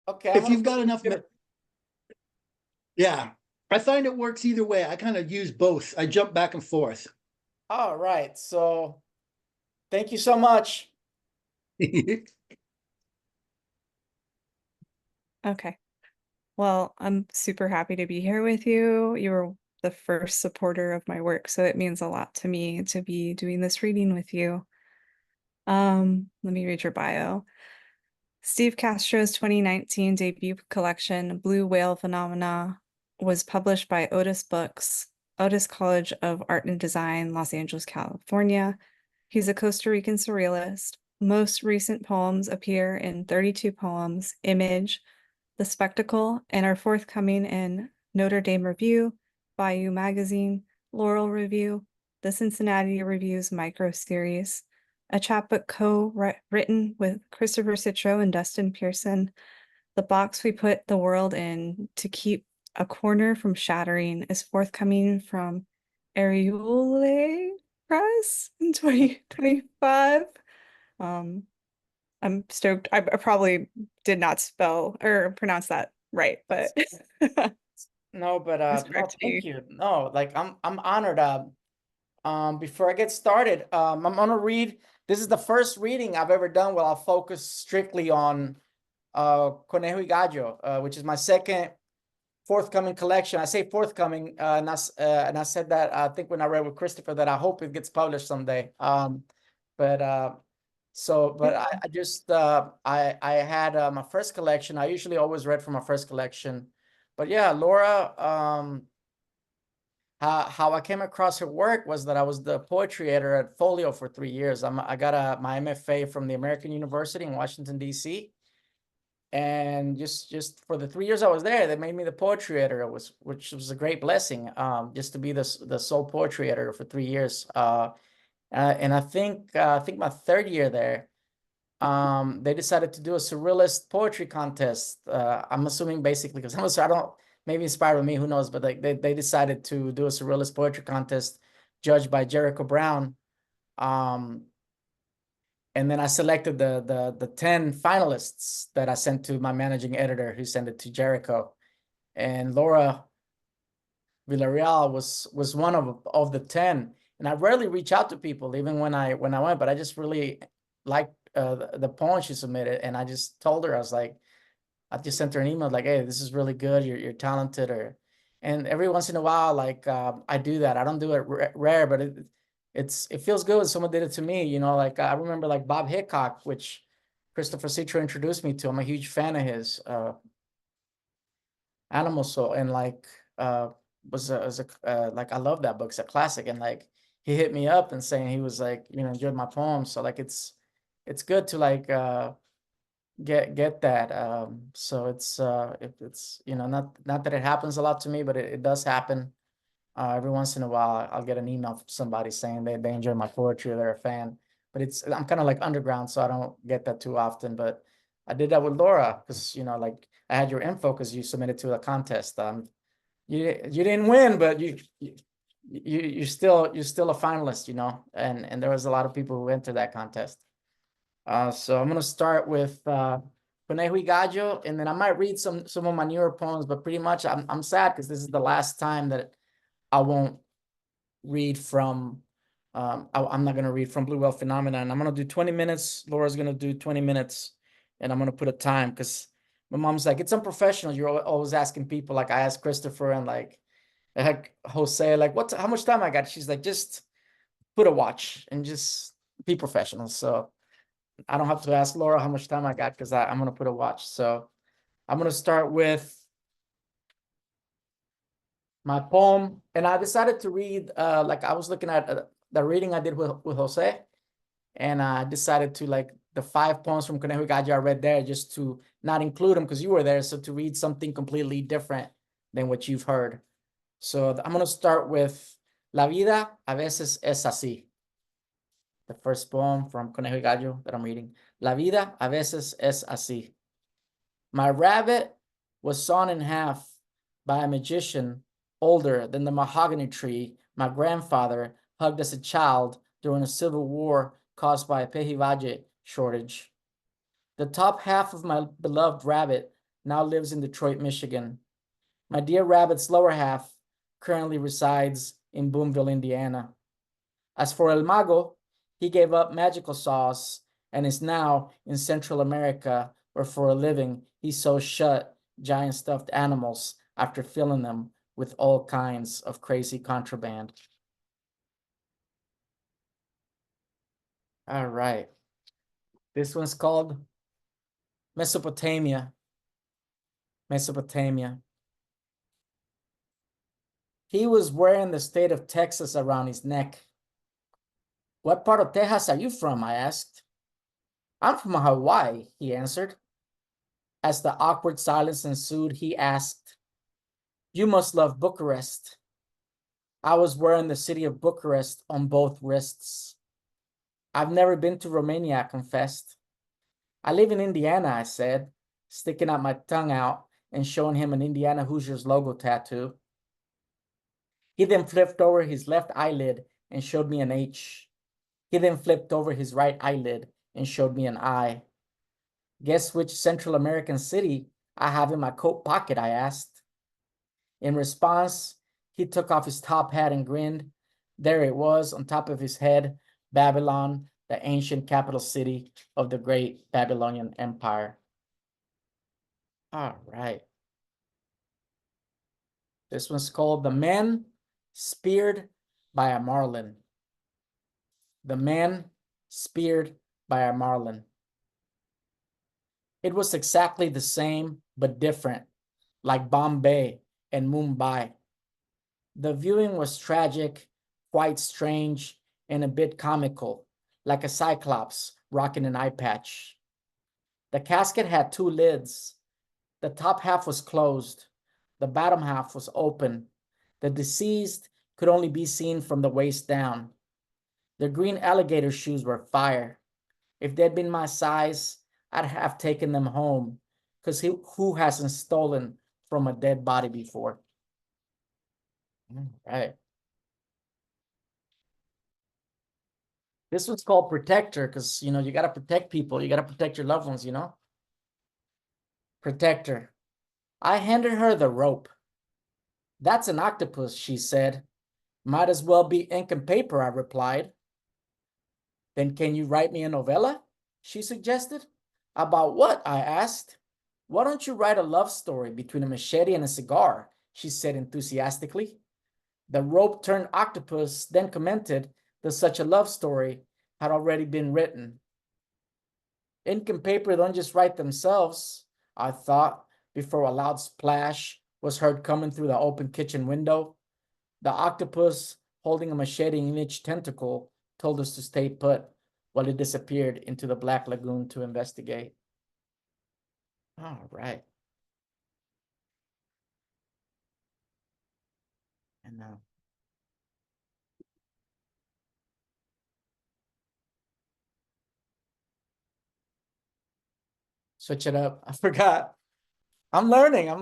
Okay, I'm If gonna you've put got enough, yeah, I find it works either way. I kind of use both. I jump back and forth. all right. So thank you so much. Okay. Well, I'm super happy to be here with you. You were the first supporter of my work, so it means a lot to me to be doing this reading with you. Let me read your bio. Steve Castro's 2019 debut collection, Blue Whale Phenomena, was published by Otis Books, Otis College of Art and Design, Los Angeles, California. He's a Costa Rican surrealist. Most recent poems appear in 32 Poems, Image, The Spectacle, and are forthcoming in Notre Dame Review, Bayou Magazine, Laurel Review, the Cincinnati Review's micro series, a chapbook co-written with Christopher Citro and Dustin Pearson. The Box We Put the World In to Keep a Corner from Shattering is forthcoming from Ariule Press in 2025. I'm stoked. I probably did not spell or pronounce that right, but No, but no, respect to thank you. you. No, like I'm honored. Before I get started, I'm gonna read. This is the first reading I've ever done where I'll focus strictly on Conejo y Gallo, which is my second forthcoming collection. I say forthcoming, and I said that I think when I read with Christopher that I hope it gets published someday. But but I just I had my first collection. I usually always read from my first collection, but yeah, Laura. How I came across her work was that I was the poetry editor at Folio for 3 years. I got my MFA from the American University in Washington, D.C. And just for the 3 years I was there, they made me the poetry editor, which was a great blessing. Just to be the sole poetry editor for 3 years. And I think my third year there, they decided to do a surrealist poetry contest. I'm assuming basically because I don't maybe inspired by me, who knows? But like they decided to do a surrealist poetry contest judged by Jericho Brown. And then I selected the 10 finalists that I sent to my managing editor, who sent it to Jericho. And Laura Villareal was one of the 10. And I rarely reach out to people, even when I went, but I just really liked the poem she submitted. And I just told her, I just sent her an email like, hey, this is really good. You're talented. And every once in a while, like I do that. I don't do it rare, but it feels good when someone did it to me. You know, like I remember like Bob Hickok, which Christopher Citro introduced me to. I'm a huge fan of his. Animal Soul, and like was a like I love that book. It's a classic, and like he hit me up and saying he was like, enjoyed my poems. So like it's good to like get that. So it's not that it happens a lot to me, but it does happen. Every once in a while I'll get an email from somebody saying they enjoy my poetry or they're a fan. But I'm kind of like underground, so I don't get that too often. But I did that with Laura because like I had your info because you submitted to a contest. You didn't win, but you're still a finalist, and there was a lot of people who entered that contest. So I'm gonna start with Conejo y Gallo, and then I might read some of my newer poems, but pretty much I'm sad because this is the last time that I won't read from. I'm not gonna read from Blue Whale Phenomenon. I'm gonna do 20 minutes. Laura's gonna do 20 minutes, and I'm gonna put a time because my mom's like, it's unprofessional. You're always asking people. Like I asked Christopher and like Jose, like how much time I got? She's like, just put a watch and just be professional. So I don't have to ask Laura how much time I got because I'm gonna put a watch. So I'm gonna start with my poem, and I decided to read. Like I was looking at the reading I did with Jose, and I decided to like the 5 poems from Conejo y Gallo I read there just to not include them because you were there. So to read something completely different than what you've heard. So I'm gonna start with La vida a veces es así. The first poem from Conejo y Gallo that I'm reading. La vida a veces es así. My rabbit was sawn in half by a magician older than the mahogany tree my grandfather hugged as a child during a civil war caused by a pejivaje shortage. The top half of my beloved rabbit now lives in Detroit, Michigan. My dear rabbit's lower half currently resides in Boonville, Indiana. As for El Mago, he gave up magical sauce and is now in Central America, where for a living he sews shut giant stuffed animals after filling them with all kinds of crazy contraband. All right. This one's called Mesopotamia. Mesopotamia. He was wearing the state of Texas around his neck. What part of Texas are you from? I asked. I'm from Hawaii, he answered. As the awkward silence ensued, he asked, You must love Bucharest. I was wearing the city of Bucharest on both wrists. I've never been to Romania, I confessed. I live in Indiana, I said, sticking out my tongue out and showing him an Indiana Hoosiers logo tattoo. He then flipped over his left eyelid and showed me an H. He then flipped over his right eyelid and showed me an I. Guess which Central American city I have in my coat pocket, I asked. In response, he took off his top hat and grinned. There it was on top of his head, Babylon, the ancient capital city of the great Babylonian Empire. All right. This one's called The Man Speared by a Marlin. The Man Speared by a Marlin. It was exactly the same, but different, like Bombay and Mumbai. The viewing was tragic, quite strange, and a bit comical, like a cyclops rocking an eye patch. The casket had two lids. The top half was closed. The bottom half was open. The deceased could only be seen from the waist down. The green alligator shoes were fire. If they'd been my size, I'd have taken them home, because who hasn't stolen from a dead body before? All right. This one's called Protector, because, you got to protect people. You got to protect your loved ones, Protector. I handed her the rope. That's an octopus, she said. Might as well be ink and paper, I replied. Then can you write me a novella? She suggested. About what? I asked. Why don't you write a love story between a machete and a cigar? She said enthusiastically. The rope-turned octopus then commented that such a love story had already been written. Ink and paper don't just write themselves, I thought, before a loud splash was heard coming through the open kitchen window. The octopus, holding a machete in each tentacle, told us to stay put while it disappeared into the Black Lagoon to investigate. All right. And now, switch it up. I forgot. I'm learning. I'm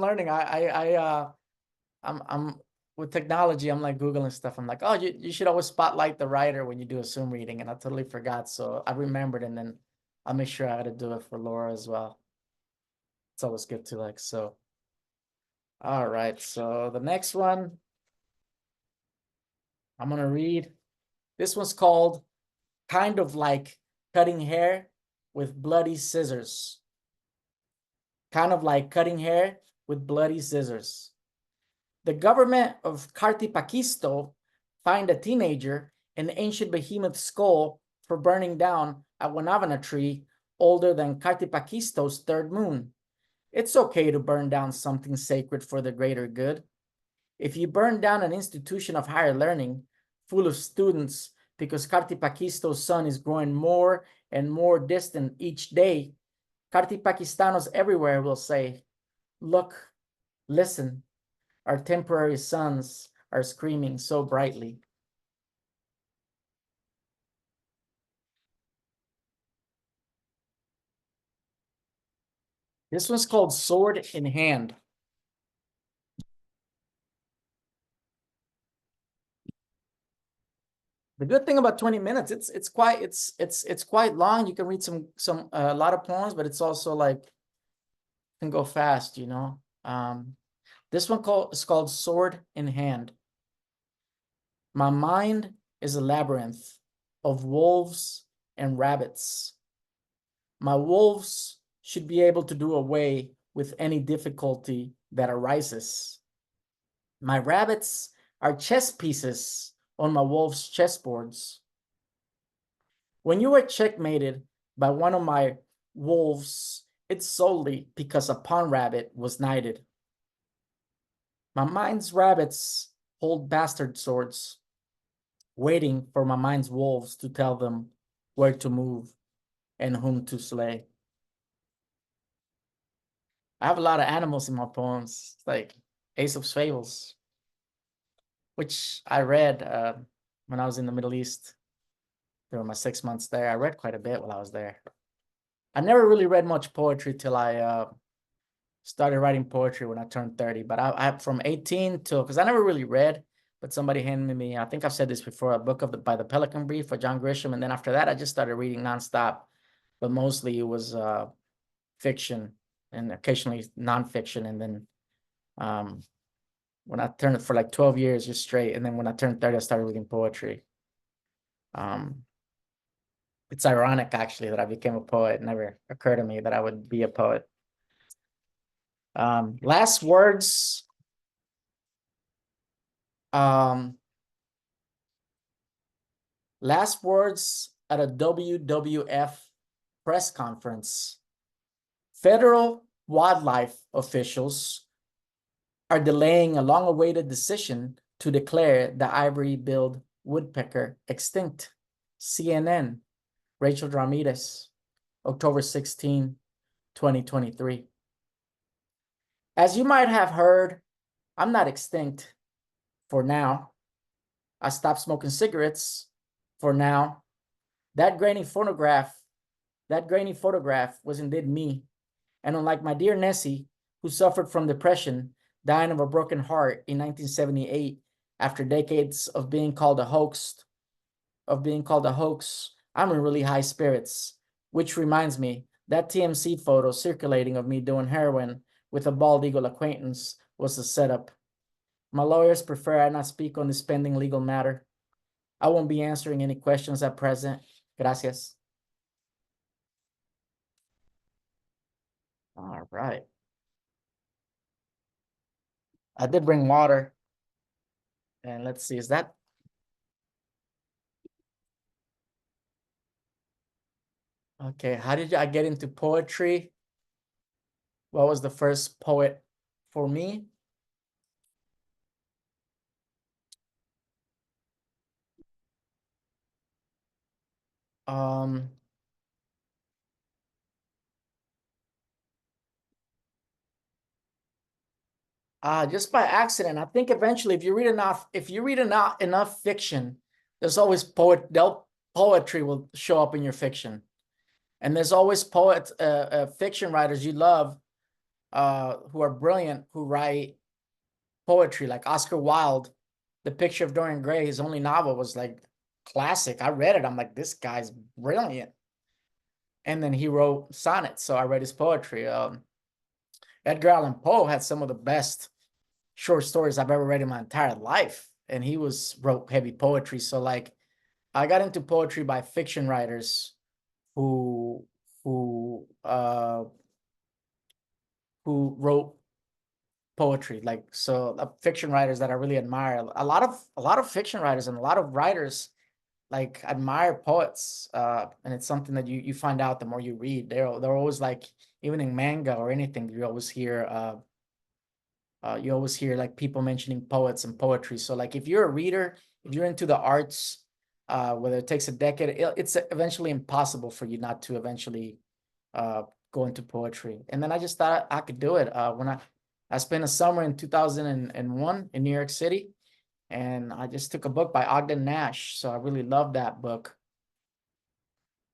with technology. I'm like Googling stuff. I'm like, oh, you should always spotlight the writer when you do a Zoom reading, and I totally forgot. So I remembered, and then I'll make sure I got to do it for Laura as well. It's always good to so. All right. So the next one I'm gonna read. This one's called Kind of Like Cutting Hair with Bloody Scissors. Kind of like cutting hair with bloody scissors. The government of Kartipakisto fined a teenager an ancient behemoth skull for burning down a Wanavana tree older than Kartipakisto's third moon. It's okay to burn down something sacred for the greater good. If you burn down an institution of higher learning full of students because Kartipakisto's sun is growing more and more distant each day, Kartipakistanos everywhere will say, look, listen, our temporary suns are screaming so brightly. This one's called Sword in Hand. The good thing about 20 minutes, it's quite long. You can read some a lot of poems, but it's also like can go fast, you know. This one is called Sword in Hand. My mind is a labyrinth of wolves and rabbits. My wolves should be able to do away with any difficulty that arises. My rabbits are chess pieces on my wolves' chessboards. When you are checkmated by one of my wolves, it's solely because a pawn rabbit was knighted. My mind's rabbits hold bastard swords, waiting for my mind's wolves to tell them where to move and whom to slay. I have a lot of animals in my poems, like Aesop's Fables, which I read when I was in the Middle East during my 6 months there. I read quite a bit while I was there. I never really read much poetry till I started writing poetry when I turned 30. But I from 18 till, because I never really read, but somebody handed me, I think I've said this before, a book by the Pelican Brief for John Grisham. And then after that, I just started reading nonstop. But mostly it was fiction and occasionally nonfiction. And then when I turned for like 12 years just straight. And then when I turned 30, I started reading poetry. It's ironic actually that I became a poet. It never occurred to me that I would be a poet. Last words. Last words at a WWF press conference. Federal wildlife officials are delaying a long-awaited decision to declare the ivory-billed woodpecker extinct. CNN, Rachel Ramirez, October 16, 2023. As you might have heard, I'm not extinct for now. I stopped smoking cigarettes for now. That grainy photograph was indeed me. And unlike my dear Nessie, who suffered from depression, dying of a broken heart in 1978 after decades of being called a hoax, I'm in really high spirits. Which reminds me, that TMC photo circulating of me doing heroin with a bald eagle acquaintance was a setup. My lawyers prefer I not speak on this pending legal matter. I won't be answering any questions at present. Gracias. All right. I did bring water. And let's see, is that? Okay, how did I get into poetry? What was the first poet for me? Just by accident. I think eventually if you read enough fiction, there's always poetry will show up in your fiction. And there's always fiction writers you love who are brilliant, who write poetry, like Oscar Wilde. The Picture of Dorian Gray, his only novel, was like classic. I read it. I'm like, this guy's brilliant. And then he wrote sonnets, so I read his poetry. Edgar Allan Poe had some of the best short stories I've ever read in my entire life, and he wrote heavy poetry. So like, I got into poetry by fiction writers who wrote poetry. Like, so fiction writers that I really admire. A lot of fiction writers and a lot of writers like admire poets, and it's something that you find out the more you read. They're always like, even in manga or anything, you always hear like people mentioning poets and poetry. So like, if you're a reader, if you're into the arts, whether it takes a decade, it's eventually impossible for you not to eventually go into poetry. And then I just thought I could do it. When I spent a summer in 2001 in New York City, and I just took a book by Ogden Nash. So I really loved that book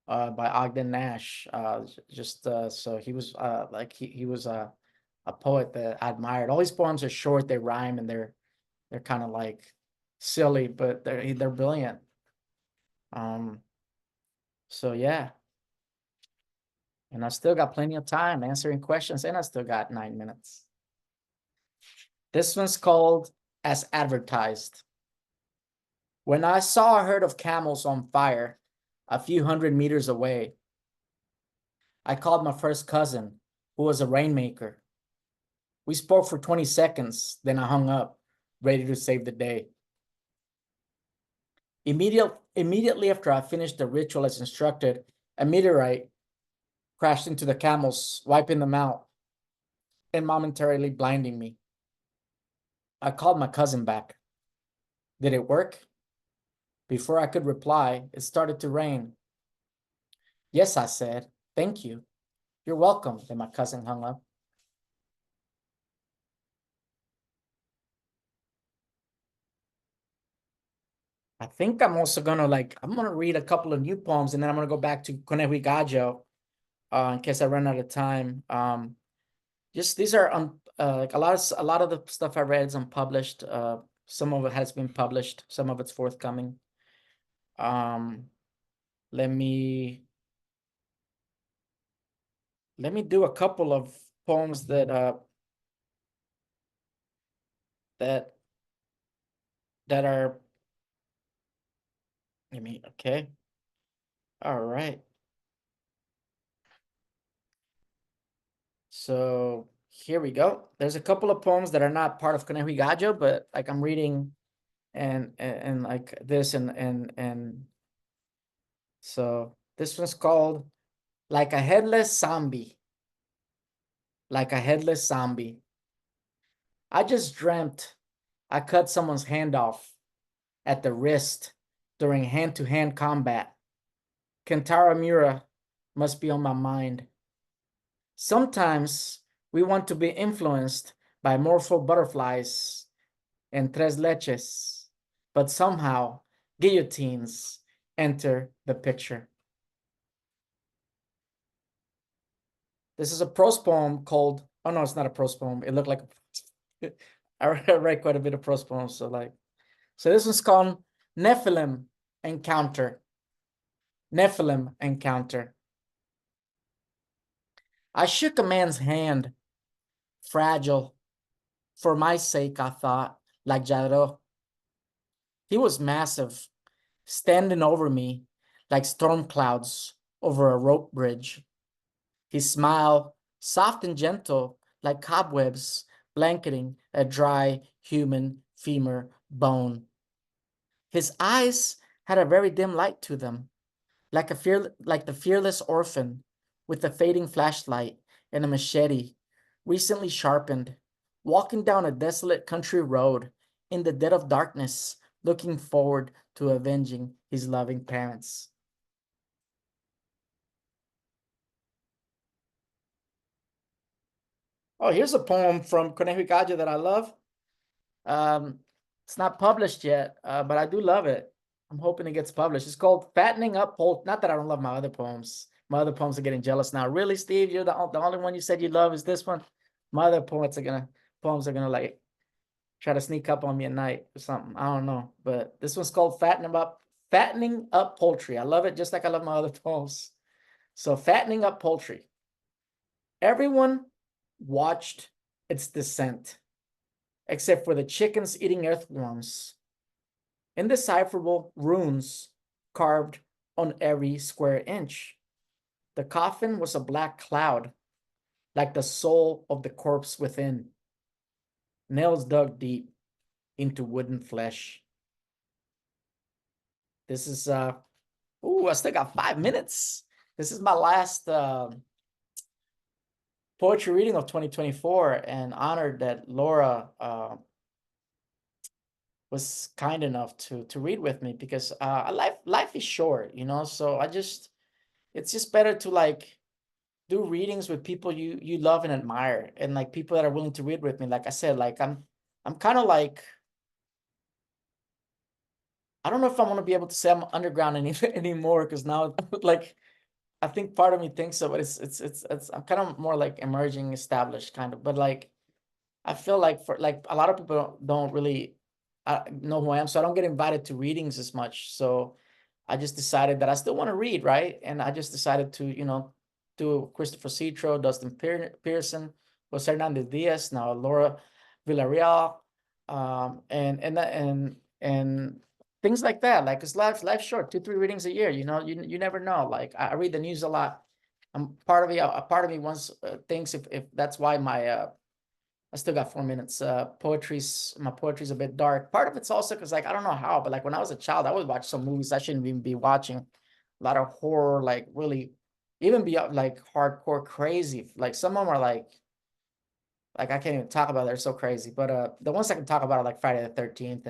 by Ogden Nash. So he was like he was a poet that I admired. All his poems are short, they rhyme, and they're kind of like silly, but they're brilliant. So yeah. And I still got plenty of time answering questions, and I still got 9 minutes. This one's called As Advertised. When I saw a herd of camels on fire a few hundred meters away, I called my first cousin, who was a rainmaker. We spoke for 20 seconds, then I hung up, ready to save the day. Immediately after I finished the ritual as instructed, a meteorite crashed into the camels, wiping them out and momentarily blinding me. I called my cousin back. Did it work? Before I could reply, it started to rain. Yes, I said. Thank you. You're welcome. Then my cousin hung up. I think I'm also gonna I'm gonna read a couple of new poems, and then I'm gonna go back to Conejo y Gallo, in case I run out of time. Just these are like a lot of the stuff I read is unpublished. Some of it has been published, some of it's forthcoming. Let me do a couple of poems that that are, okay. All right. So here we go. There's a couple of poems that are not part of Conejo y Gallo, but like I'm reading and like this and so this one's called Like a Headless Zombie. Like a headless zombie. I just dreamt I cut someone's hand off at the wrist during hand-to-hand combat. Kentaro Miura must be on my mind. Sometimes we want to be influenced by morpho butterflies and tres leches, but somehow guillotines enter the picture. This is a prose poem called, oh no, it's not a prose poem. It looked like I write quite a bit of prose poems, so this one's called Nephilim Encounter. Nephilim Encounter. I shook a man's hand, fragile. For my sake, I thought, like Jadro. He was massive, standing over me like storm clouds over a rope bridge. His smile, soft and gentle, like cobwebs blanketing a dry human femur bone. His eyes had a very dim light to them, like the fearless orphan with a fading flashlight and a machete, recently sharpened, walking down a desolate country road in the dead of darkness, looking forward to avenging his loving parents. Oh, here's a poem from Conejo y Gallo that I love. It's not published yet, but I do love it. I'm hoping it gets published. It's called Fattening Up Poultry. Not that I don't love my other poems. My other poems are getting jealous now. Really, Steve? You're the only one you said you love is this one? My other poems are gonna like try to sneak up on me at night or something. I don't know. But this one's called Fattening Up Poultry. I love it just like I love my other poems. So Fattening Up Poultry. Everyone watched its descent, except for the chickens eating earthworms. Indecipherable runes carved on every square inch. The coffin was a black cloud, like the soul of the corpse within. Nails dug deep into wooden flesh. This is I still got 5 minutes. This is my last poetry reading of 2024, and honored that Laura was kind enough to read with me, because life is short, so it's just better to like do readings with people you love and admire, and like people that are willing to read with me. Like I said, like I'm kind of like, I don't know if I want to be able to say I'm underground anymore, because now like I think part of me thinks so, but it's I'm kind of more like emerging, established kind of, but like I feel like for like a lot of people don't really know who I am, so I don't get invited to readings as much. So I just decided that I still want to read, right? And I just decided to, to Christopher Citro, Dustin Pearson, Jose Hernandez Diaz, now Laura Villareal, and things like that. Like, it's life's short, 2-3 readings a year. You know, you never know. Like, I read the news a lot. I'm part of me. A part of me once thinks if that's why my I still got 4 minutes. My poetry's a bit dark. Part of it's also because, like, I don't know how, but like when I was a child, I would watch some movies I shouldn't even be watching. A lot of horror, like really, even be like hardcore crazy. Like some of them are like I can't even talk about it. They're so crazy. But the ones I can talk about are like Friday the 13th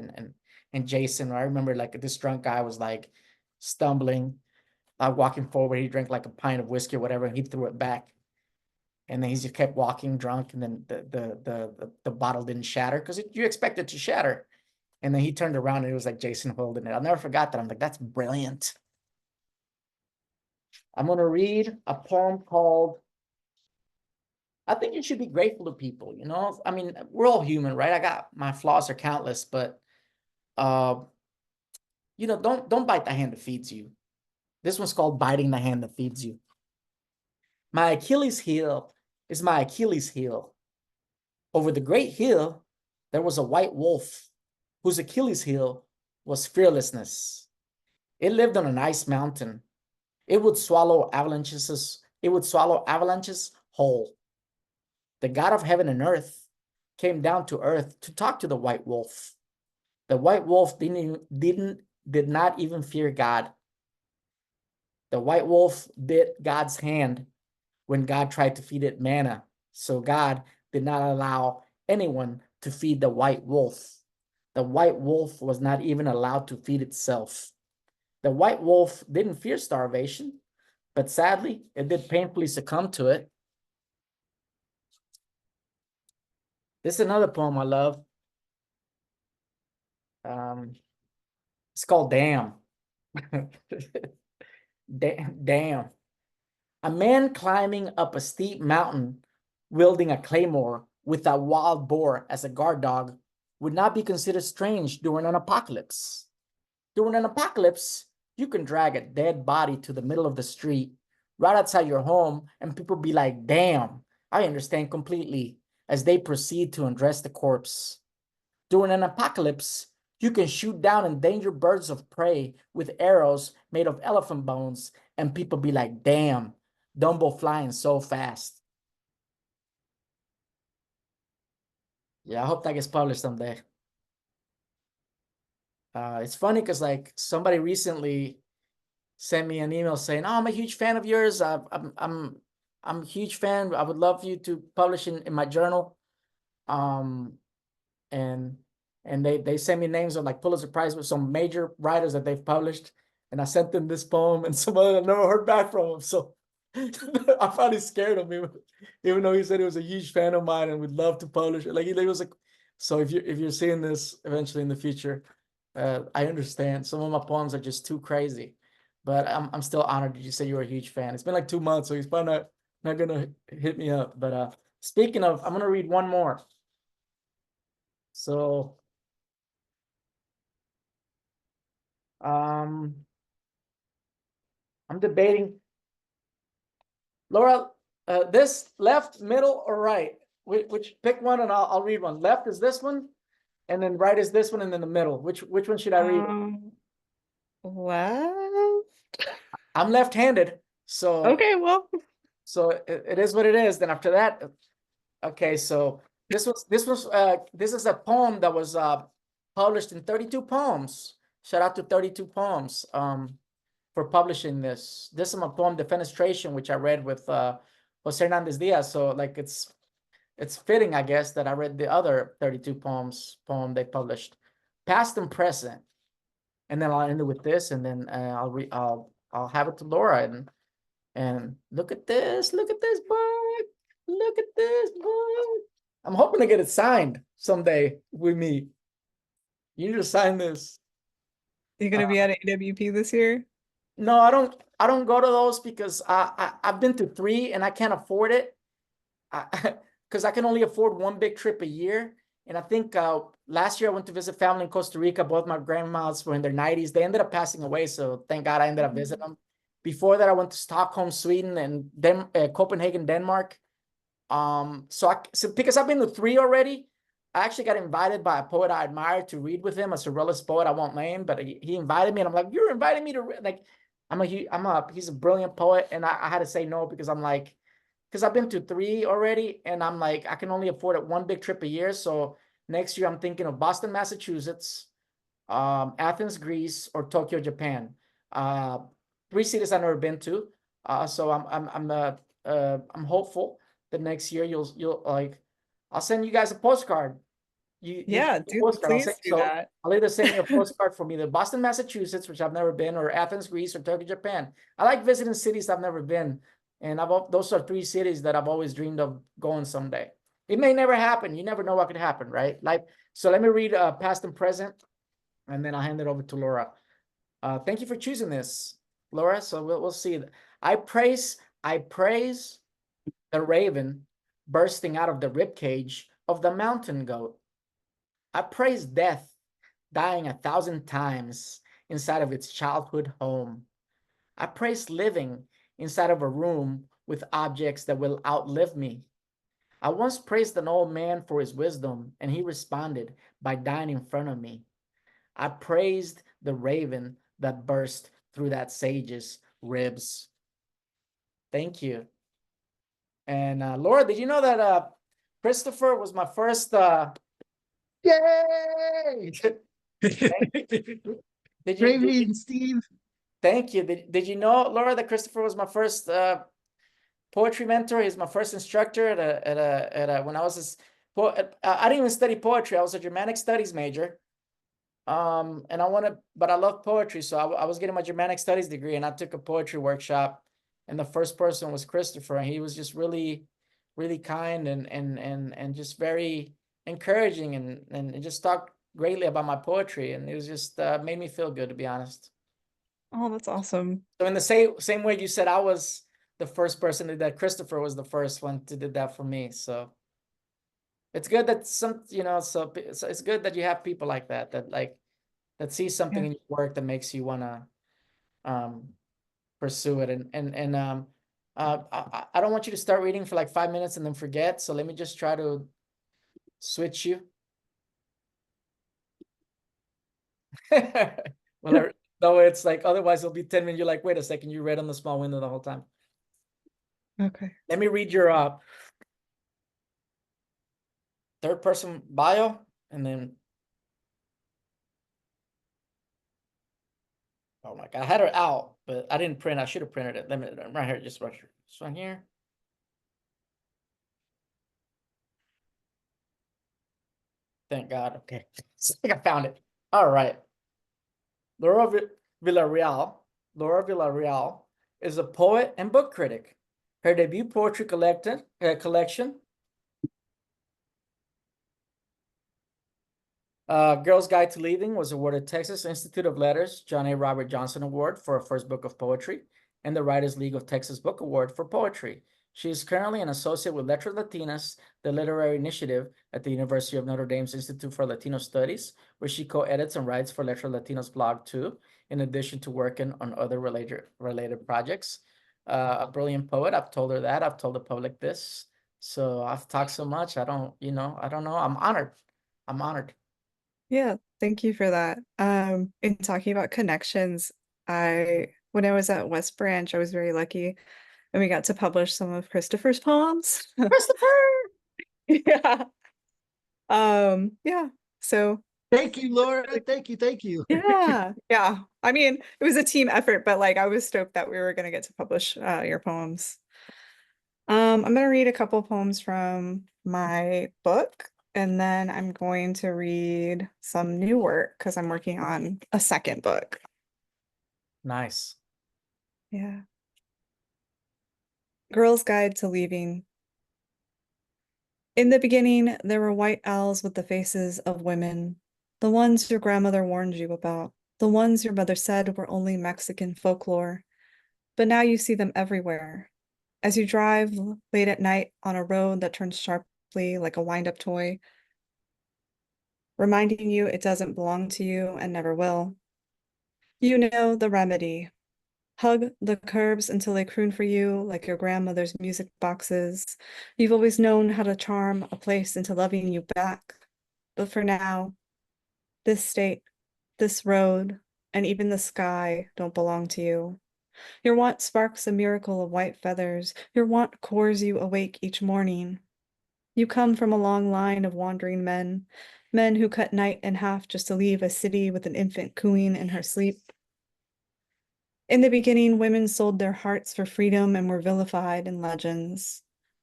and Jason. I remember like this drunk guy was like stumbling, walking forward. He drank like a pint of whiskey or whatever, and he threw it back. And then he just kept walking drunk, and then the bottle didn't shatter because you expect it to shatter. And then he turned around and it was like Jason holding it. I'll never forgot that. I'm like, that's brilliant. I'm gonna read a poem called I think you should be grateful to people, you know? I mean, we're all human, right? I got my flaws are countless, but you know, don't bite the hand that feeds you. This one's called Biting the Hand That Feeds You. My Achilles heel is my Achilles heel. Over the great hill, there was a white wolf whose Achilles heel was fearlessness. It lived on an ice mountain. It would swallow avalanches. It would swallow avalanches whole. The God of heaven and earth came down to earth to talk to the white wolf. The white wolf did not even fear God. The white wolf bit God's hand when God tried to feed it manna. So God did not allow anyone to feed the white wolf. The white wolf was not even allowed to feed itself. The white wolf didn't fear starvation, but sadly, it did painfully succumb to it. This is another poem I love. It's called Damn. Damn. A man climbing up a steep mountain wielding a claymore with a wild boar as a guard dog would not be considered strange during an apocalypse. During an apocalypse, you can drag a dead body to the middle of the street right outside your home, and people be like, damn, I understand completely, as they proceed to undress the corpse. During an apocalypse, you can shoot down endangered birds of prey with arrows made of elephant bones, and people be like, damn, Dumbo flying so fast. Yeah, I hope that gets published someday. It's funny because like somebody recently sent me an email saying, "Oh, I'm a huge fan of yours. I'm a huge fan. I would love you to publish in my journal." Um, and they sent me names of like Pulitzer Prize with some major writers that they've published, and I sent them this poem, and some other I never heard back from them. So I finally scared him, even though he said he was a huge fan of mine and would love to publish it. Like he was like, so if you're seeing this eventually in the future, I understand. Some of my poems are just too crazy, but I'm still honored that you say you're a huge fan. It's been like 2 months, so he's probably not gonna hit me up. But speaking of, I'm gonna read one more. So I'm debating, Laura, this left, middle, or right? Which pick one and I'll read one. Left is this one, and then right is this one, and then the middle. Which one should I read? Left. I'm left-handed, so Okay, well, so it is what it is. Then after that, okay. So this is a poem that was published in 32 poems. Shout out to 32 poems for publishing this. This is my poem Defenestration, which I read with Jose Hernandez Diaz. So like it's fitting, I guess, that I read the other 32 poem they published, past and present. And then I'll end it with this, and then I'll have it to Laura and look at this book, look at this book. I'm hoping to get it signed someday with me. You need to sign this. you gonna be at AWP this year? No, I don't go to those because I've been to 3 and I can't afford it. Because I can only afford one big trip a year. And I think last year I went to visit family in Costa Rica. Both my grandmas were in their 90s. They ended up passing away, so thank God I ended up visiting them. Before that, I went to Stockholm, Sweden, and Copenhagen, Denmark. So because I've been to 3 already, I actually got invited by a poet I admire to read with him, a surrealist poet I won't name, but he invited me, and I'm like, you're inviting me to like, he's a brilliant poet, and I had to say no because I'm like, because I've been to 3 already, and I'm like, I can only afford it 1 big trip a year. So next year I'm thinking of Boston, Massachusetts, Athens, Greece, or Tokyo, Japan. 3 cities I've never been to. So I'm hopeful that next year you'll like, I'll send you guys a postcard. You Yeah, send me a do postcard. please do that. I'll either send you a postcard from either Boston, Massachusetts, which I've never been, or Athens, Greece, or Tokyo, Japan. I like visiting cities I've never been, and those are 3 cities that I've always dreamed of going someday. It may never happen. You never know what could happen, right? Like, so let me read past and present, and then I'll hand it over to Laura. Thank you for choosing this, Laura. So we'll see. I praise the raven bursting out of the ribcage of the mountain goat. I praise death dying 1,000 times inside of its childhood home. I praise living inside of a room with objects that will outlive me. I once praised an old man for his wisdom, and he responded by dying in front of me. I praised the raven that burst through that sage's ribs. Thank you. And Laura, did you know that Christopher was my first Yay! did Great you reading, Steve. thank you. Did you know, Laura, that Christopher was my first poetry mentor? He's my first instructor at a when I was I didn't even study poetry. I was a Germanic studies major. And but I love poetry, so I was getting my Germanic studies degree, and I took a poetry workshop, and the first person was Christopher, and he was just really, really kind and just very encouraging, and just talked greatly about my poetry, and it was just made me feel good, to be honest. Oh, that's awesome. So in the same way you said I was the first person to do that, Christopher was the first one to do that for me. So it's good that so it's good that you have people like that like that see something Yeah. in your work that makes you want to um pursue it. I don't want you to start reading for like 5 minutes and then forget, so let me just try to switch you. Well, no, it's like otherwise it'll be 10 minutes. You're like, wait a second, you read on the small window the whole time. Okay. Let me read your third person bio, and then oh my god, I had it out, but I didn't print. I should have printed it. Let me right here, just right here. Thank God. Okay, I think I found it. All right. Laura Villareal, Laura Villareal is a poet and book critic. Her debut poetry collection, Girl's Guide to Leaving, was awarded Texas Institute of Letters John A. Robert Johnson Award for her first book of poetry and the Writers League of Texas Book Award for poetry. She is currently an associate with Letras Latinas, the literary initiative at the University of Notre Dame's Institute for Latino Studies, where she co-edits and writes for Letras Latinos blog too, in addition to working on other related projects. A brilliant poet. I've told her that. I've told the public this. So I've talked so much. I don't know. I'm honored. I'm honored. Yeah, thank you for that. In talking about connections, when I was at West Branch, I was very lucky and we got to publish some of Christopher's poems. Christopher! Yeah. Yeah. So Thank you, Laura. Thank you. Thank you. yeah, yeah. I mean, it was a team effort, but like I was stoked that we were gonna get to publish your poems. I'm gonna read a couple poems from my book, and then I'm going to read some new work because I'm working on a second book. Nice. Yeah. Girl's Guide to Leaving. In the beginning, there were white owls with the faces of women, the ones your grandmother warned you about, the ones your mother said were only Mexican folklore. But now you see them everywhere. As you drive late at night on a road that turns sharply like a wind-up toy, reminding you it doesn't belong to you and never will. You know the remedy. Hug the curbs until they croon for you like your grandmother's music boxes. You've always known how to charm a place into loving you back. But for now, this state, this road, and even the sky don't belong to you. Your want sparks a miracle of white feathers. Your want cores you awake each morning. You come from a long line of wandering men, men who cut night in half just to leave a city with an infant cooing in her sleep. In the beginning, women sold their hearts for freedom and were vilified in legends.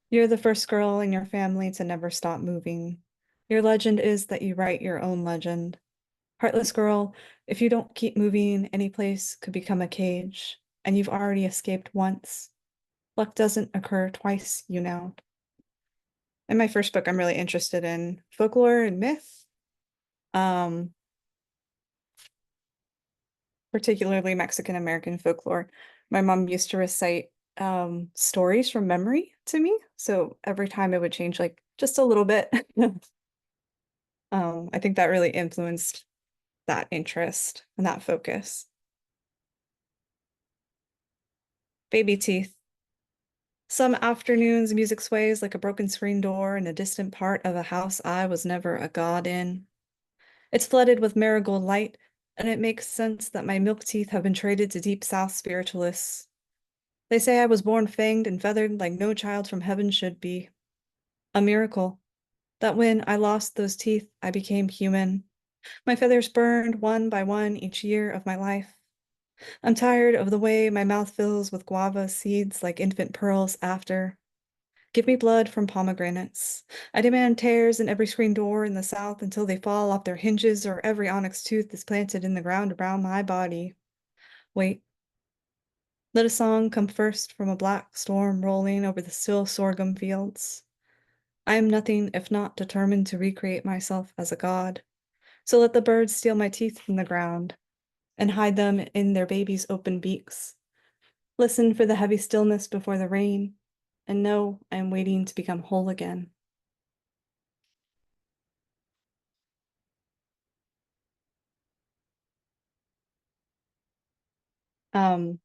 You're the first girl in your family to never stop moving. Your legend is that you write your own legend. Heartless girl, if you don't keep moving, any place could become a cage, and you've already escaped once. Luck doesn't occur twice, you know. In my first book, I'm really interested in folklore and myth, um, particularly Mexican American folklore. My mom used to recite stories from memory to me, so every time it would change like just a little bit. I think that really influenced that interest and that focus. Baby teeth. Some afternoons, music sways like a broken screen door in a distant part of a house I was never a god in. It's flooded with marigold light, and it makes sense that my milk teeth have been traded to Deep South spiritualists. They say I was born fanged and feathered like no child from heaven should be. A miracle. That when I lost those teeth, I became human. My feathers burned one by one each year of my life. I'm tired of the way my mouth fills with guava seeds like infant pearls after. Give me blood from pomegranates. I demand tears in every screen door in the South until they fall off their hinges or every onyx tooth is planted in the ground around my body. Wait. Let a song come first from a black storm rolling over the still sorghum fields. I am nothing if not determined to recreate myself as a god. So let the birds steal my teeth from the ground and hide them in their babies' open beaks. Listen for the heavy stillness before the rain, and know I am waiting to become whole again. Um,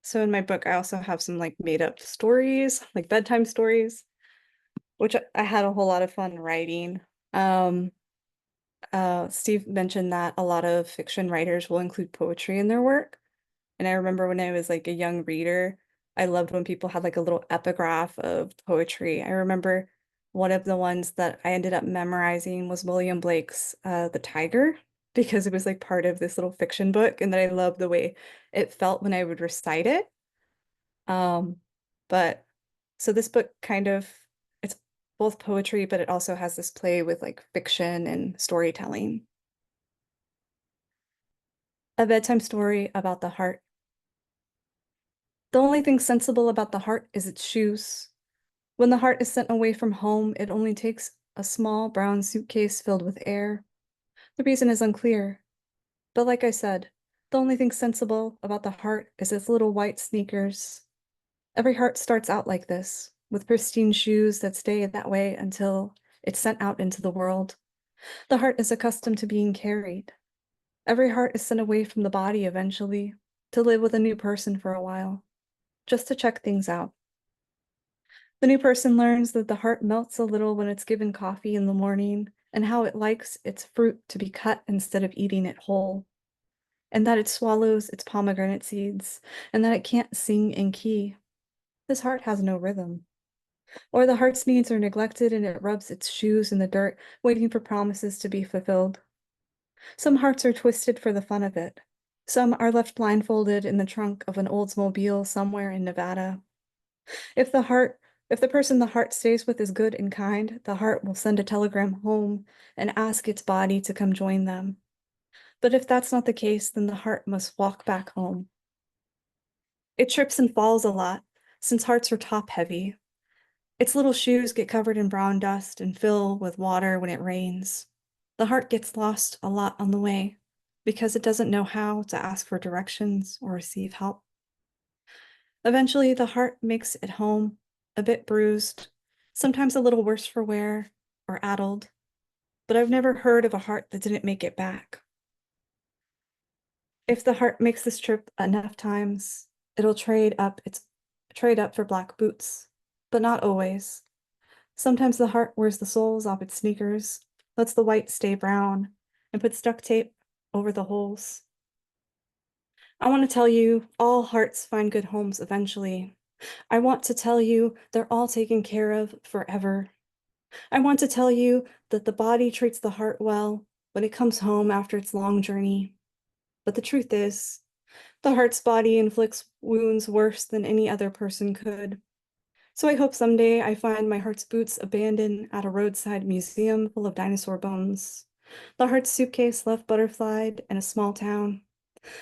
so in my book, I also have some like made up stories, like bedtime stories, which I had a whole lot of fun writing. Um, Steve mentioned that a lot of fiction writers will include poetry in their work. And I remember when I was like a young reader, I loved when people had like a little epigraph of poetry. I remember one of the ones that I ended up memorizing was William Blake's The Tiger, because it was like part of this little fiction book, and that I loved the way it felt when I would recite it. Um, but so this book kind of it's both poetry, but it also has this play with like fiction and storytelling. A bedtime story about the heart. The only thing sensible about the heart is its shoes. When the heart is sent away from home, it only takes a small brown suitcase filled with air. The reason is unclear, but like I said, the only thing sensible about the heart is its little white sneakers. Every heart starts out like this, with pristine shoes that stay that way until it's sent out into the world. The heart is accustomed to being carried. Every heart is sent away from the body eventually, to live with a new person for a while, just to check things out. The new person learns that the heart melts a little when it's given coffee in the morning, and how it likes its fruit to be cut instead of eating it whole, and that it swallows its pomegranate seeds, and that it can't sing in key. This heart has no rhythm. Or the heart's needs are neglected and it rubs its shoes in the dirt, waiting for promises to be fulfilled. Some hearts are twisted for the fun of it. Some are left blindfolded in the trunk of an Oldsmobile somewhere in Nevada. If the heart, if the person the heart stays with is good and kind, the heart will send a telegram home and ask its body to come join them. But if that's not the case, then the heart must walk back home. It trips and falls a lot, since hearts are top heavy. Its little shoes get covered in brown dust and fill with water when it rains. The heart gets lost a lot on the way because it doesn't know how to ask for directions or receive help. Eventually, the heart makes it home, a bit bruised, sometimes a little worse for wear or addled, but I've never heard of a heart that didn't make it back. If the heart makes this trip enough times, it'll trade up for black boots, but not always. Sometimes the heart wears the soles off its sneakers, lets the white stay brown, and puts duct tape over the holes. I want to tell you, all hearts find good homes eventually. I want to tell you they're all taken care of forever. I want to tell you that the body treats the heart well when it comes home after its long journey. But the truth is, the heart's body inflicts wounds worse than any other person could. So I hope someday I find my heart's boots abandoned at a roadside museum full of dinosaur bones. The heart's suitcase left butterflied in a small town.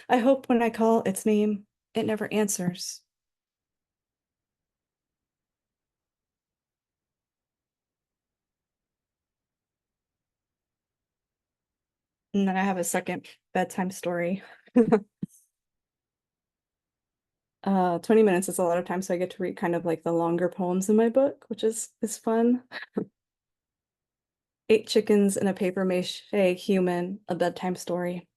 I hope when I call its name, it never answers. And then I have a second bedtime story. 20 minutes is a lot of time, so I get to read kind of like the longer poems in my book, which is fun. 8 chickens and a paper mache human, a bedtime story.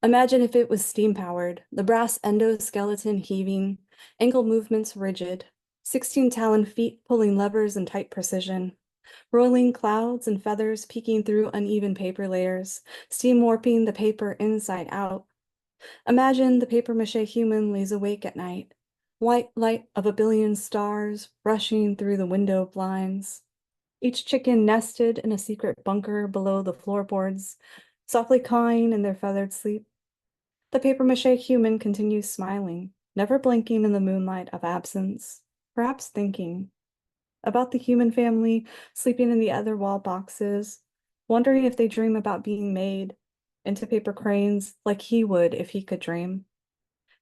Imagine if it was steam powered, the brass endoskeleton heaving, ankle movements rigid, 16 talon feet pulling levers in tight precision, rolling clouds and feathers peeking through uneven paper layers, steam warping the paper inside out. Imagine the paper mache human lays awake at night, white light of a billion stars rushing through the window blinds. Each chicken nested in a secret bunker below the floorboards, softly cawing in their feathered sleep. The paper mache human continues smiling, never blinking in the moonlight of absence, perhaps thinking about the human family sleeping in the other wall boxes, wondering if they dream about being made into paper cranes like he would if he could dream.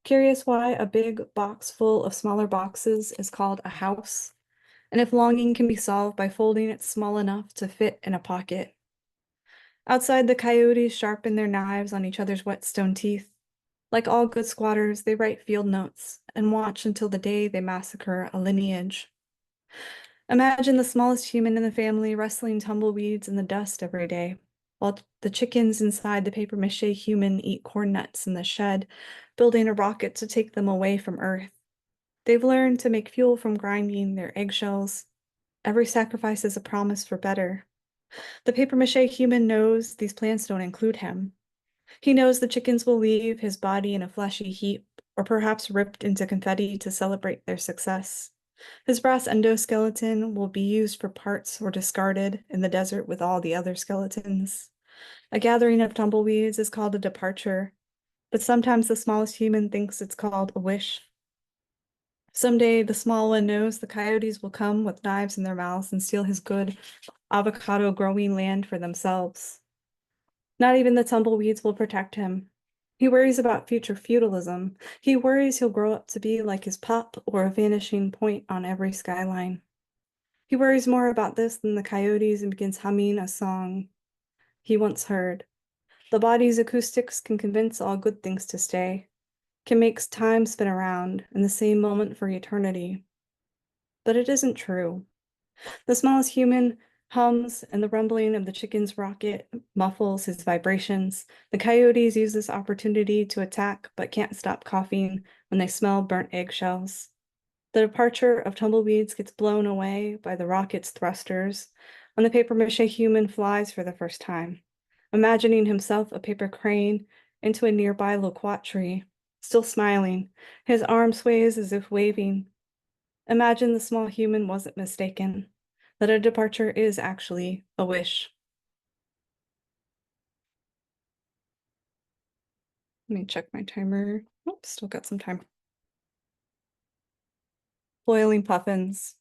Curious why a big box full of smaller boxes is called a house, and if longing can be solved by folding it small enough to fit in a pocket. Outside, the coyotes sharpen their knives on each other's whetstone teeth. Like all good squatters, they write field notes and watch until the day they massacre a lineage. Imagine the smallest human in the family wrestling tumbleweeds in the dust every day, while the chickens inside the paper mache human eat corn nuts in the shed, building a rocket to take them away from Earth. They've learned to make fuel from grinding their eggshells. Every sacrifice is a promise for better. The paper mache human knows these plans don't include him. He knows the chickens will leave his body in a fleshy heap, or perhaps ripped into confetti to celebrate their success. His brass endoskeleton will be used for parts or discarded in the desert with all the other skeletons. A gathering of tumbleweeds is called a departure, but sometimes the smallest human thinks it's called a wish. Someday the small one knows the coyotes will come with knives in their mouths and steal his good avocado growing land for themselves. Not even the tumbleweeds will protect him. He worries about future feudalism. He worries he'll grow up to be like his pop or a vanishing point on every skyline. He worries more about this than the coyotes and begins humming a song he once heard. The body's acoustics can convince all good things to stay, can make time spin around in the same moment for eternity. But it isn't true. The smallest human hums, and the rumbling of the chicken's rocket muffles his vibrations. The coyotes use this opportunity to attack, but can't stop coughing when they smell burnt eggshells. The departure of tumbleweeds gets blown away by the rocket's thrusters when the paper mache human flies for the first time, imagining himself a paper crane into a nearby loquat tree, still smiling. His arm sways as if waving. Imagine the small human wasn't mistaken, that a departure is actually a wish. Let me check my timer. Oh, still got some time. Boiling puffins.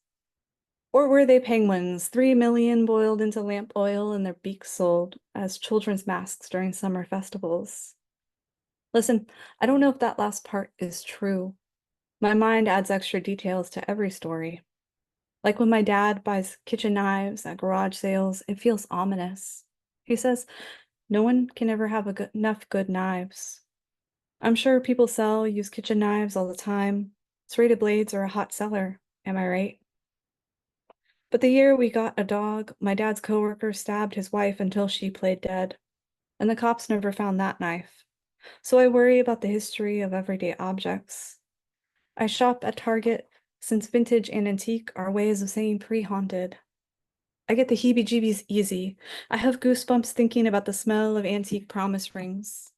Or were they penguins? 3 million boiled into lamp oil and their beaks sold as children's masks during summer festivals. Listen, I don't know if that last part is true. My mind adds extra details to every story. Like when my dad buys kitchen knives at garage sales, it feels ominous. He says, no one can ever have enough good knives. I'm sure people use kitchen knives all the time. Serrated blades are a hot seller, am I right? But the year we got a dog, my dad's coworker stabbed his wife until she played dead, and the cops never found that knife. So I worry about the history of everyday objects. I shop at Target since vintage and antique are ways of saying pre-haunted. I get the heebie-jeebies easy. I have goosebumps thinking about the smell of antique promise rings.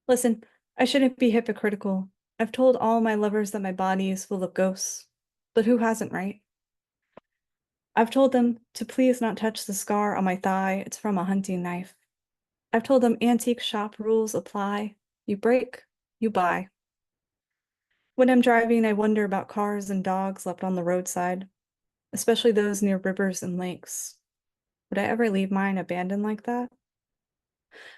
Listen, I shouldn't be hypocritical. I've told all my lovers that my body is full of ghosts. But who hasn't, right? I've told them to please not touch the scar on my thigh. It's from a hunting knife. I've told them antique shop rules apply. You break, you buy. When I'm driving, I wonder about cars and dogs left on the roadside, especially those near rivers and lakes. Would I ever leave mine abandoned like that?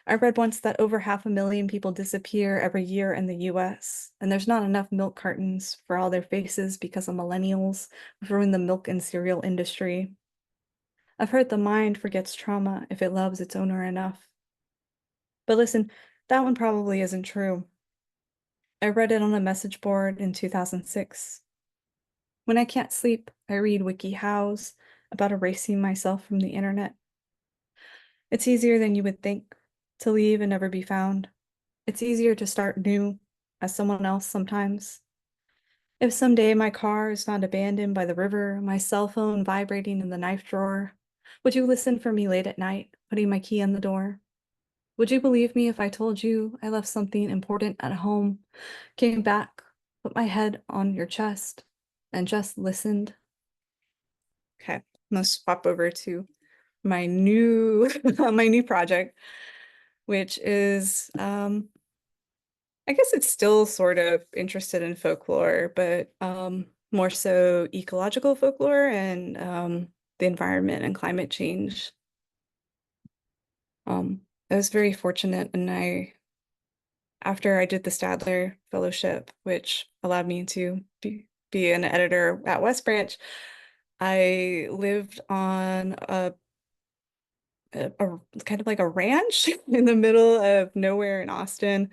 I read once that over 500,000 people disappear every year in the US, and there's not enough milk cartons for all their faces because of millennials who've ruined the milk and cereal industry. I've heard the mind forgets trauma if it loves its owner enough. But listen, that one probably isn't true. I read it on a message board in 2006. When I can't sleep, I read WikiHows about erasing myself from the internet. It's easier than you would think to leave and never be found. It's easier to start new as someone else sometimes. If someday my car is found abandoned by the river, my cell phone vibrating in the knife drawer, would you listen for me late at night, putting my key in the door? Would you believe me if I told you I left something important at home, came back, put my head on your chest, and just listened? Okay, I'm gonna swap over to my new my new project, which is I guess it's still sort of interested in folklore, but more so ecological folklore and the environment and climate change. I was very fortunate, and after I did the Stadler Fellowship, which allowed me to be an editor at West Branch, I lived on a kind of like a ranch in the middle of nowhere in Austin.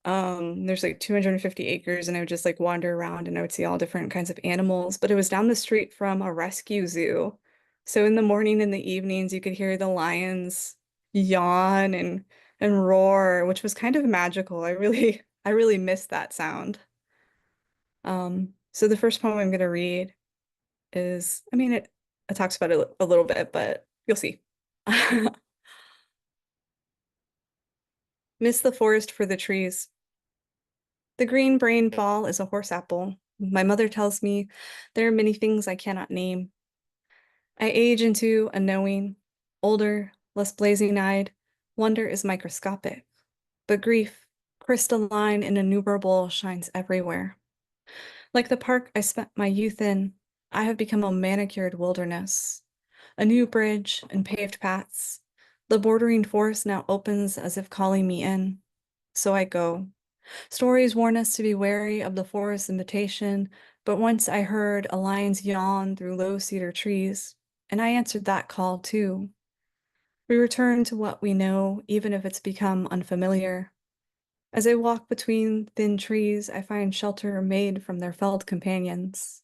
There's like 250 acres, and I would just like wander around and I would see all different kinds of animals, but it was down the street from a rescue zoo. So in the morning and the evenings, you could hear the lions yawn and roar, which was kind of magical. I really miss that sound. So the first poem I'm gonna read is, I mean, it talks about it a little bit, but you'll see. Miss the forest for the trees. The green brain ball is a horse apple. My mother tells me there are many things I cannot name. I age into a knowing, older, less blazing-eyed. Wonder is microscopic, but grief, crystalline and innumerable, shines everywhere. Like the park I spent my youth in, I have become a manicured wilderness. A new bridge and paved paths. The bordering forest now opens as if calling me in. So I go. Stories warn us to be wary of the forest's invitation, but once I heard a lion's yawn through low cedar trees, and I answered that call too. We return to what we know, even if it's become unfamiliar. As I walk between thin trees, I find shelter made from their felled companions.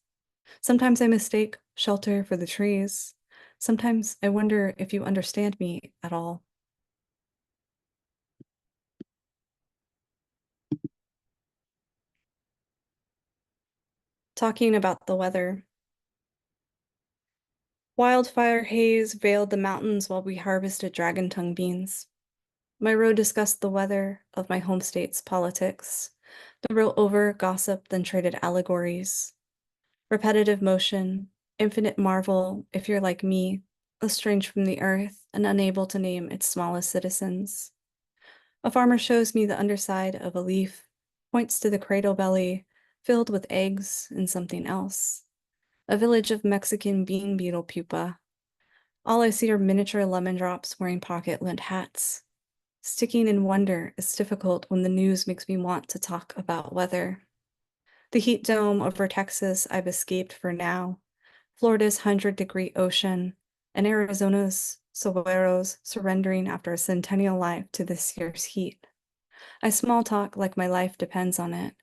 Sometimes I mistake shelter for the trees. Sometimes I wonder if you understand me at all. Talking about the weather. Wildfire haze veiled the mountains while we harvested dragon tongue beans. My row discussed the weather of my home state's politics. The row over gossiped, then traded allegories. Repetitive motion, infinite marvel if you're like me, estranged from the earth and unable to name its smallest citizens. A farmer shows me the underside of a leaf, points to the cradle belly, filled with eggs and something else. A village of Mexican bean beetle pupa. All I see are miniature lemon drops wearing pocket-lint hats. Sticking in wonder is difficult when the news makes me want to talk about weather. The heat dome over Texas I've escaped for now, Florida's 100-degree ocean, and Arizona's saguaros surrendering after a centennial life to this year's heat. I small talk like my life depends on it.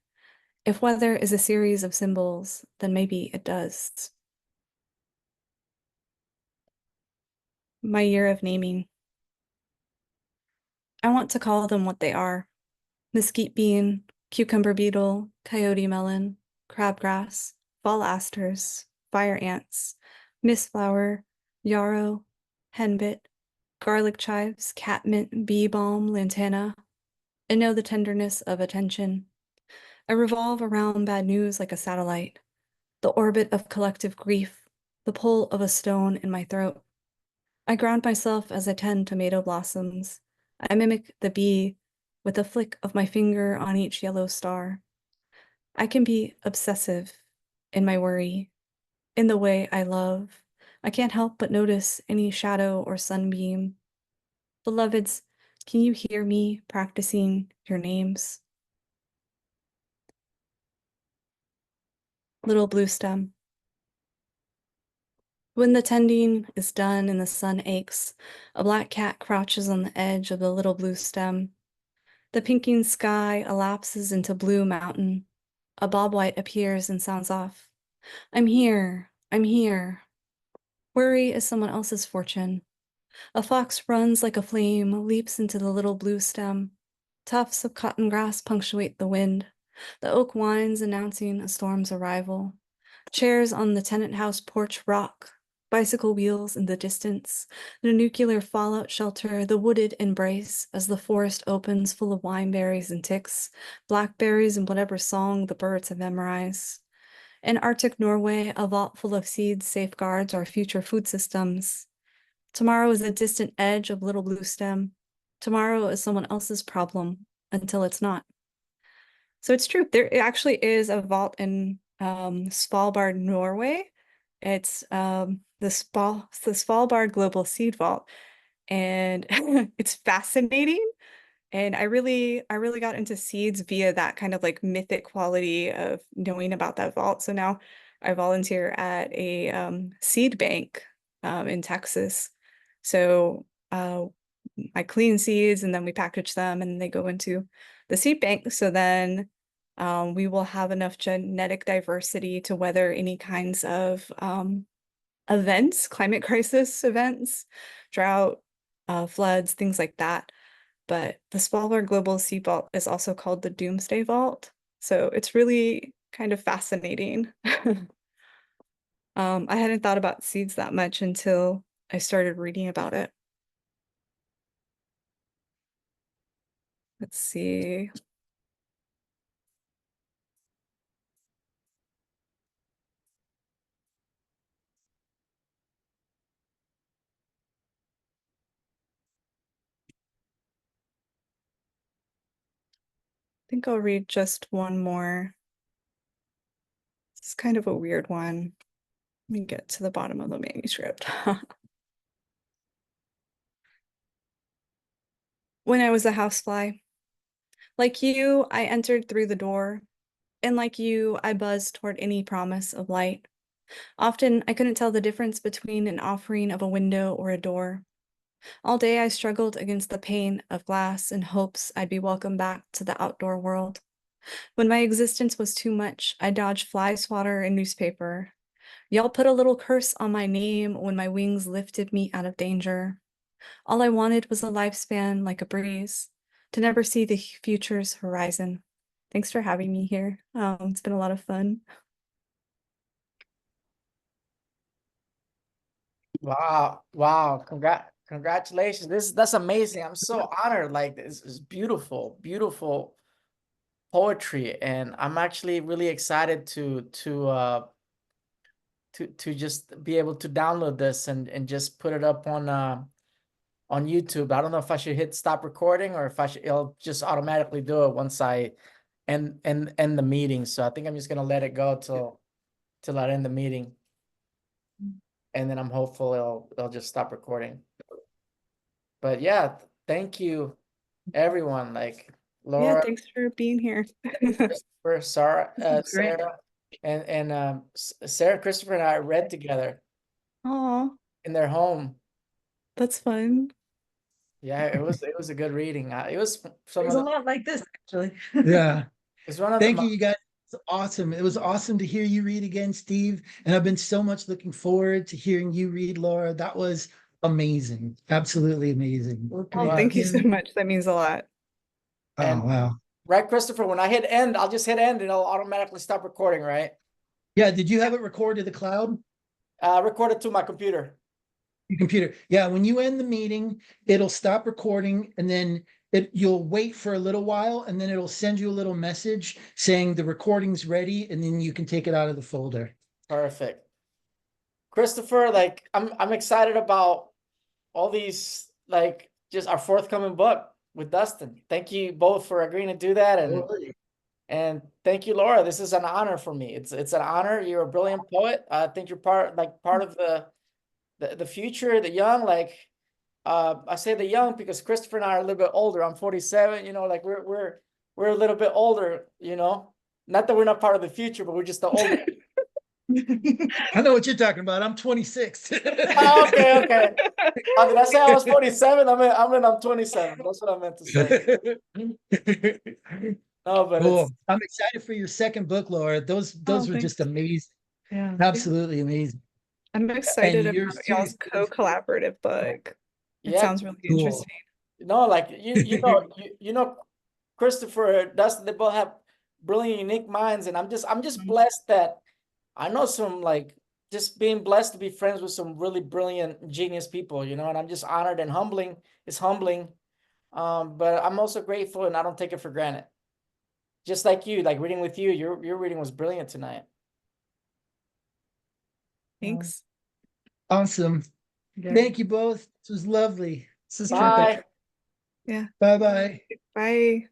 If weather is a series of symbols, then maybe it does. My year of naming. I want to call them what they are. mesquite bean, cucumber beetle, coyote melon, crabgrass, fall asters, fire ants, mistflower, yarrow, henbit, garlic chives, catmint, bee balm, lantana, and know the tenderness of attention. I revolve around bad news like a satellite, the orbit of collective grief, the pull of a stone in my throat. I ground myself as I tend tomato blossoms. I mimic the bee with a flick of my finger on each yellow star. I can be obsessive in my worry, in the way I love. I can't help but notice any shadow or sunbeam. Beloveds, can you hear me practicing your names? Little blue stem. When the tending is done and the sun aches, a black cat crouches on the edge of the little blue stem. The pinking sky elapses into blue mountain. A bobwhite appears and sounds off. I'm here. I'm here. Worry is someone else's fortune. A fox runs like a flame, leaps into the little blue stem. Tufts of cotton grass punctuate the wind. The oak whines, announcing a storm's arrival. Chairs on the tenant house porch rock. Bicycle wheels in the distance. The nuclear fallout shelter, the wooded embrace as the forest opens full of wineberries and ticks, blackberries and whatever song the birds have memorized. In Arctic Norway, a vault full of seeds safeguards our future food systems. Tomorrow is a distant edge of little blue stem. Tomorrow is someone else's problem until it's not. So it's true. There actually is a vault in Svalbard, Norway. It's the Svalbard Global Seed Vault, and it's fascinating. And I really got into seeds via that kind of like mythic quality of knowing about that vault. So now I volunteer at a seed bank in Texas. So I clean seeds and then we package them and they go into the seed bank. So then we will have enough genetic diversity to weather any kinds of events, climate crisis events, drought, floods, things like that. But the Svalbard Global Sea Vault is also called the Doomsday Vault. So it's really kind of fascinating. I hadn't thought about seeds that much until I started reading about it. Let's see. I think I'll read just one more. It's kind of a weird one. Let me get to the bottom of the manuscript. When I was a housefly, like you, I entered through the door, and like you, I buzzed toward any promise of light. Often, I couldn't tell the difference between an offering of a window or a door. All day, I struggled against the pain of glass in hopes I'd be welcomed back to the outdoor world. When my existence was too much, I dodged fly swatter and newspaper. Y'all put a little curse on my name when my wings lifted me out of danger. All I wanted was a lifespan like a breeze, to never see the future's horizon. Thanks for having me here. It's been a lot of fun. Wow, wow, congratulations. That's amazing. I'm so honored. Like this is beautiful, beautiful poetry. And I'm actually really excited to just be able to download this and just put it up on YouTube. I don't know if I should hit stop recording or if it'll just automatically do it once I end the meeting. So I think I'm just gonna let it go till I end the meeting. And then I'm hopeful it'll just stop recording. But yeah, thank you everyone. Like Yeah, Laura, thanks for being here. Christopher, Sarah, Great. Sarah, and Sarah, Christopher, and I read together Oh, in their home. that's fun. Yeah, it was a good reading. It was some There's of a the lot like this, actually. Yeah. it's one of Thank the you, you guys. It's awesome. It was awesome to hear you read again, Steve. And I've been so much looking forward to hearing you read, Laura. That was amazing. Absolutely amazing. Well, Oh, Well, thank you so much. That means a lot. Oh, and wow. Right, Christopher? When I hit end, I'll just hit end and it'll automatically stop recording, right? Yeah, did you have it recorded to the cloud? Recorded to my computer. Your computer. Yeah, when you end the meeting, it'll stop recording and then you'll wait for a little while and then it'll send you a little message saying the recording's ready and then you can take it out of the folder. Perfect. Christopher, like I'm excited about all these, like just our forthcoming book with Dustin. Thank you both for agreeing to do that, and thank you, Laura. This is an honor for me. It's an honor. You're a brilliant poet. I think you're part of the future, the young. Like I say the young because Christopher and I are a little bit older. I'm 47. You know, like we're a little bit older. You know, not that we're not part of the future, but we're just the older. I know what you're talking about. I'm 26. Oh, okay. Did I say I was 47? I'm 27. That's what I meant to say. No, but Cool. I'm excited for your second book, Laura. Those Oh, were just thanks. amazing. Yeah. Absolutely amazing. I'm And excited your about y'all's series, co-collaborative book. It yeah, sounds really cool. interesting. no, like you know, Christopher, Dustin, they both have brilliant, unique minds, and I'm just blessed that I know some, like, just being blessed to be friends with some really brilliant, genius people, you know, and I'm just honored and humbling. It's humbling, but I'm also grateful, and I don't take it for granted. Just like you, like reading with you, your reading was brilliant tonight. Thanks. Awesome. Yeah. Thank you both. This was lovely. This is Bye. terrific. Yeah. Bye bye. Bye.